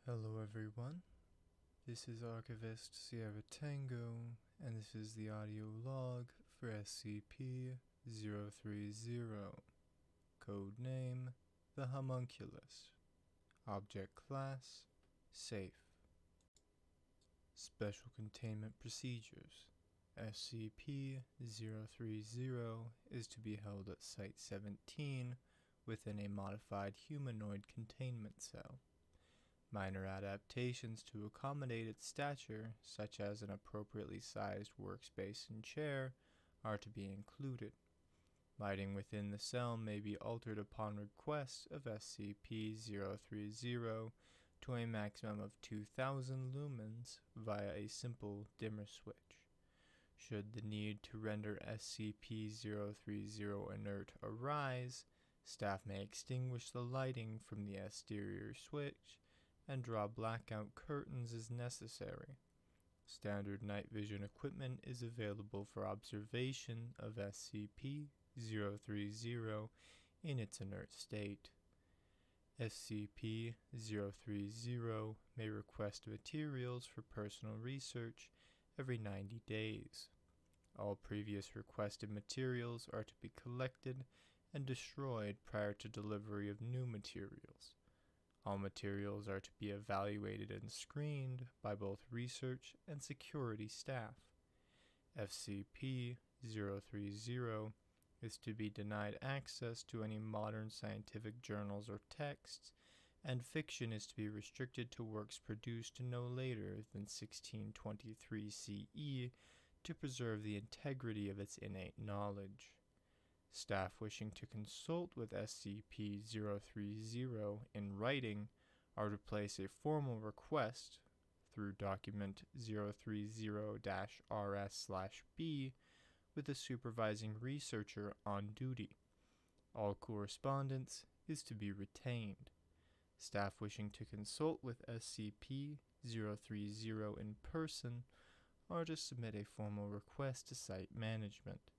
Hello everyone, this is Archivist Sierra Tango, and this is the audio log for SCP-030. Codename, the Homunculus. Object Class, Safe. Special Containment Procedures. SCP-030 is to be held at Site-17 within a modified humanoid containment cell. Minor adaptations to accommodate its stature, such as an appropriately sized workspace and chair, are to be included. Lighting within the cell may be altered upon request of SCP-030 to a maximum of 2000 lumens via a simple dimmer switch. Should the need to render SCP-030 inert arise, staff may extinguish the lighting from the exterior switch and draw blackout curtains as necessary. Standard night vision equipment is available for observation of SCP-030 in its inert state. SCP-030 may request materials for personal research every 90 days. All previous requested materials are to be collected and destroyed prior to delivery of new materials. All materials are to be evaluated and screened by both research and security staff. SCP-030 is to be denied access to any modern scientific journals or texts, and fiction is to be restricted to works produced no later than 1623 CE to preserve the integrity of its innate knowledge. Staff wishing to consult with SCP-030 in writing are to place a formal request through document 030-RS/B with the supervising researcher on duty. All correspondence is to be retained. Staff wishing to consult with SCP-030 in person are to submit a formal request to Site Management.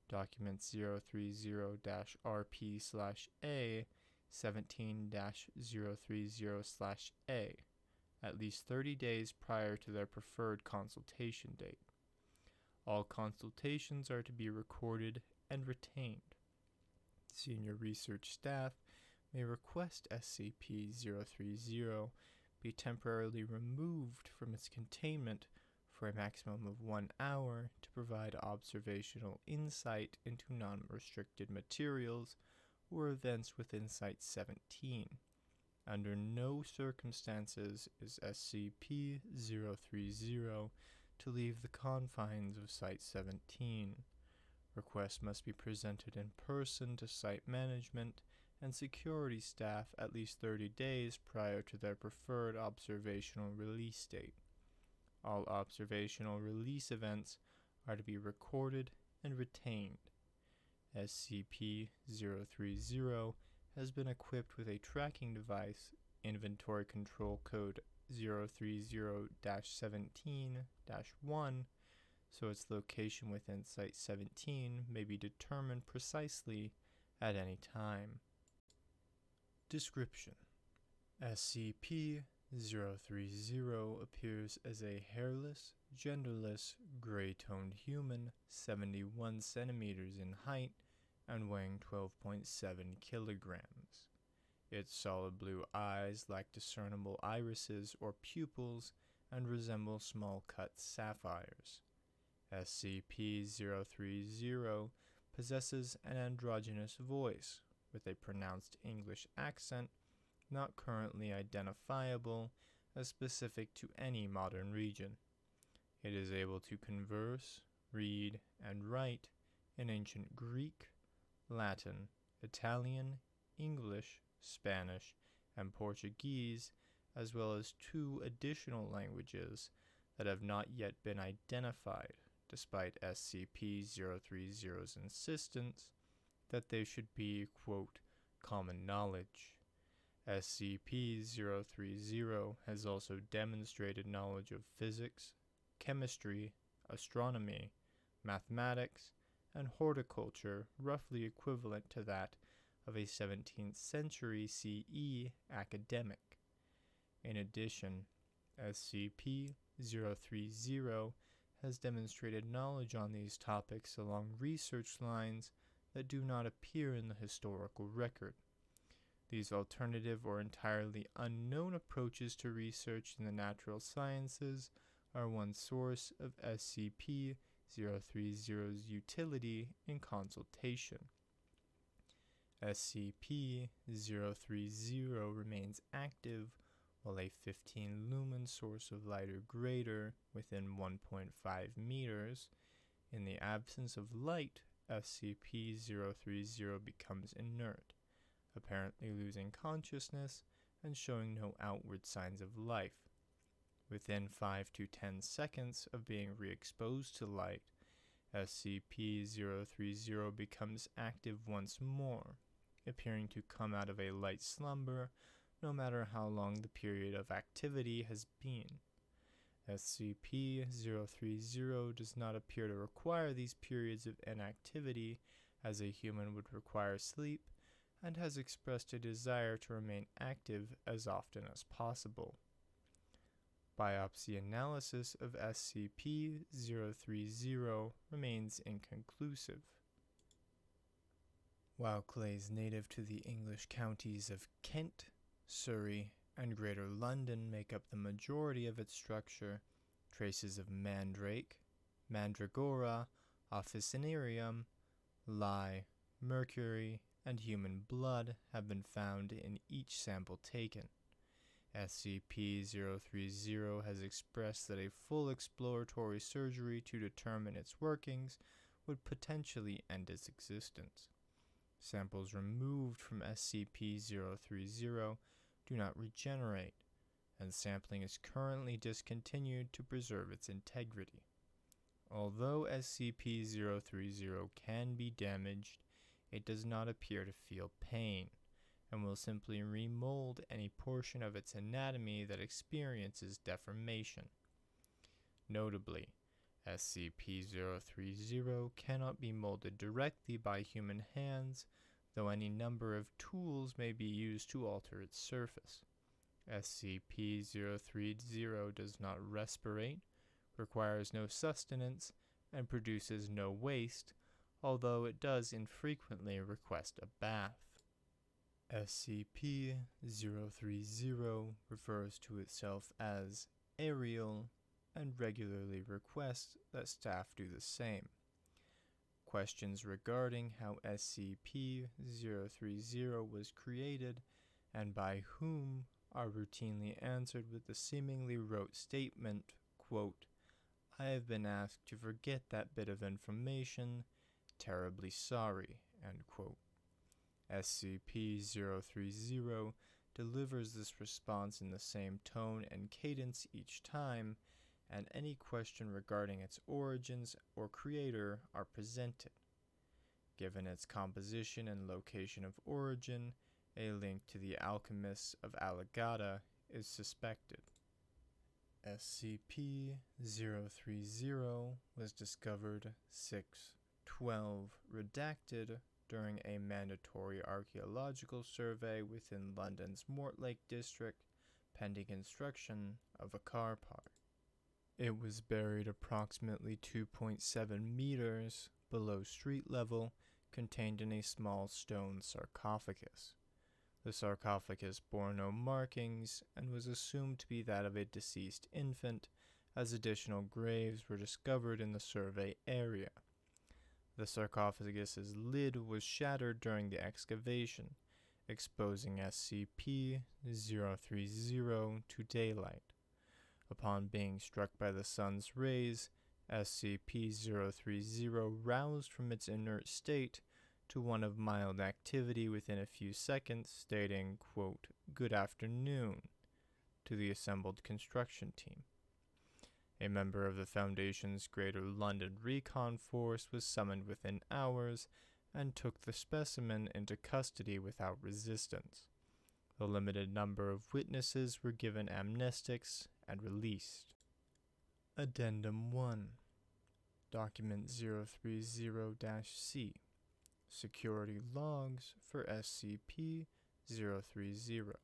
Document 030-RP/A 17-030/A, at least 30 days prior to their preferred consultation date. All consultations are to be recorded and retained. Senior research staff may request SCP-030 be temporarily removed from its containment for a maximum of 1 hour to provide observational insight into non-restricted materials or events within Site-17. Under no circumstances is SCP-030 to leave the confines of Site-17. Requests must be presented in person to Site Management and security staff at least 30 days prior to their preferred observational release date. All observational release events are to be recorded and retained. SCP-030 has been equipped with a tracking device, Inventory Control Code 030-17-1, so its location within Site-17 may be determined precisely at any time. Description: SCP-030 appears as a hairless, genderless, gray-toned human, 71 centimeters in height and weighing 12.7 kilograms. Its solid blue eyes lack discernible irises or pupils and resemble small-cut sapphires. SCP-030 possesses an androgynous voice with a pronounced English accent not currently identifiable as specific to any modern region. It is able to converse, read, and write in ancient Greek, Latin, Italian, English, Spanish, and Portuguese, as well as 2 additional languages that have not yet been identified, despite SCP-030's insistence that they should be, quote, common knowledge. SCP-030 has also demonstrated knowledge of physics, chemistry, astronomy, mathematics, and horticulture roughly equivalent to that of a 17th century CE academic. In addition, SCP-030 has demonstrated knowledge on these topics along research lines that do not appear in the historical record. These alternative or entirely unknown approaches to research in the natural sciences are one source of SCP-030's utility in consultation. SCP-030 remains active while a 15-lumen source of light or greater within 1.5 meters. In the absence of light, SCP-030 becomes inert, apparently losing consciousness and showing no outward signs of life. Within 5 to 10 seconds of being re-exposed to light, SCP-030 becomes active once more, appearing to come out of a light slumber no matter how long the period of activity has been. SCP-030 does not appear to require these periods of inactivity as a human would require sleep, and has expressed a desire to remain active as often as possible. Biopsy analysis of SCP-030 remains inconclusive. While clays native to the English counties of Kent, Surrey, and Greater London make up the majority of its structure, traces of mandrake, mandragora, officinarium, lye, mercury, and human blood have been found in each sample taken. SCP-030 has expressed that a full exploratory surgery to determine its workings would potentially end its existence. Samples removed from SCP-030 do not regenerate, and sampling is currently discontinued to preserve its integrity. Although SCP-030 can be damaged, it does not appear to feel pain, and will simply remold any portion of its anatomy that experiences deformation. Notably, SCP-030 cannot be molded directly by human hands, though any number of tools may be used to alter its surface. SCP-030 does not respirate, requires no sustenance, and produces no waste, although it does infrequently request a bath. SCP-030 refers to itself as Ariel and regularly requests that staff do the same. Questions regarding how SCP-030 was created and by whom are routinely answered with the seemingly rote statement, quote, "I have been asked to forget that bit of information. Terribly sorry," end quote. SCP-030 delivers this response in the same tone and cadence each time, and any question regarding its origins or creator are presented. Given its composition and location of origin, a link to the alchemists of Alagata is suspected. SCP-030 was discovered 6/12 redacted during a mandatory archaeological survey within London's Mortlake district, pending construction of a car park. It was buried approximately 2.7 meters below street level, contained in a small stone sarcophagus. The sarcophagus bore no markings and was assumed to be that of a deceased infant, as additional graves were discovered in the survey area. The sarcophagus's lid was shattered during the excavation, exposing SCP-030 to daylight. Upon being struck by the sun's rays, SCP-030 roused from its inert state to one of mild activity within a few seconds, stating, quote, "Good afternoon," to the assembled construction team. A member of the Foundation's Greater London Recon Force was summoned within hours and took the specimen into custody without resistance. The limited number of witnesses were given amnestics and released. Addendum 1. Document 030-C. Security logs for SCP-030.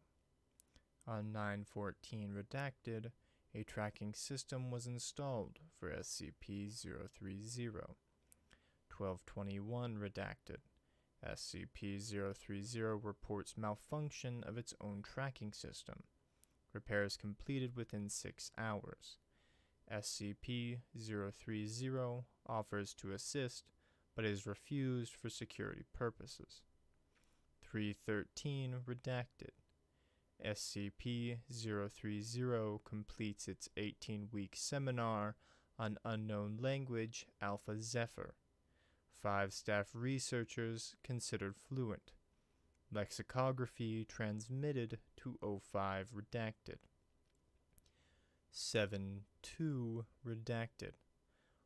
On 9/14 redacted, a tracking system was installed for SCP-030. 12/21 redacted. SCP-030 reports malfunction of its own tracking system. Repairs completed within 6 hours. SCP-030 offers to assist, but is refused for security purposes. 3/13 redacted. SCP-030 completes its 18-week seminar on unknown language Alpha Zephyr. 5 staff researchers considered fluent. Lexicography transmitted to 05 redacted. 7/2 redacted.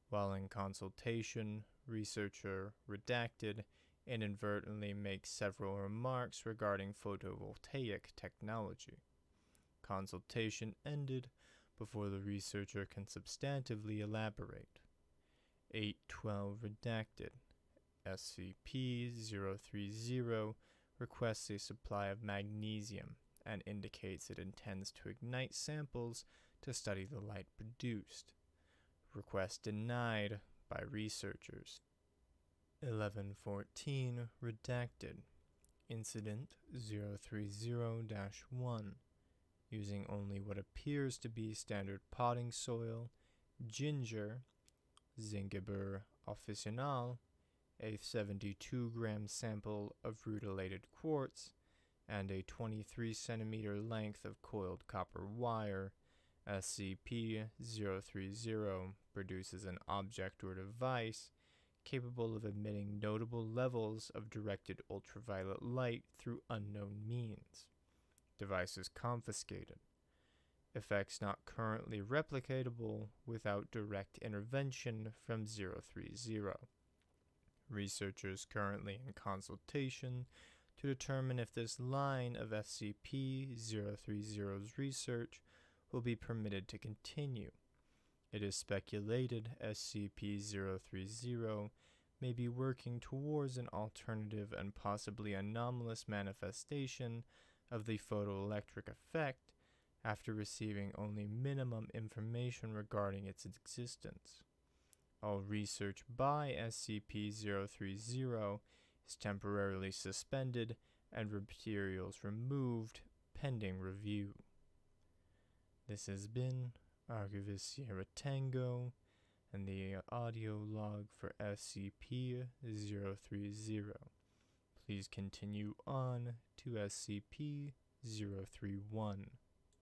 While in consultation, researcher redacted inadvertently makes several remarks regarding photovoltaic technology. Consultation ended before the researcher can substantively elaborate. 8/12 redacted. SCP-030 requests a supply of magnesium and indicates it intends to ignite samples to study the light produced. Request denied by researchers. 11/14 redacted. Incident 030-1. Using only what appears to be standard potting soil, ginger, Zingiber officinal, a 72-gram sample of rutilated quartz, and a 23-centimeter length of coiled copper wire, SCP-030 produces an object or device capable of emitting notable levels of directed ultraviolet light through unknown means. Device is confiscated. Effects not currently replicatable without direct intervention from 030. Researchers currently in consultation to determine if this line of SCP-030's research will be permitted to continue. It is speculated SCP-030 may be working towards an alternative and possibly anomalous manifestation of the photoelectric effect after receiving only minimum information regarding its existence. All research by SCP-030 is temporarily suspended and materials removed pending review. This has been Archivist Sierra Tango and the audio log for SCP-030. Please continue on to SCP-031.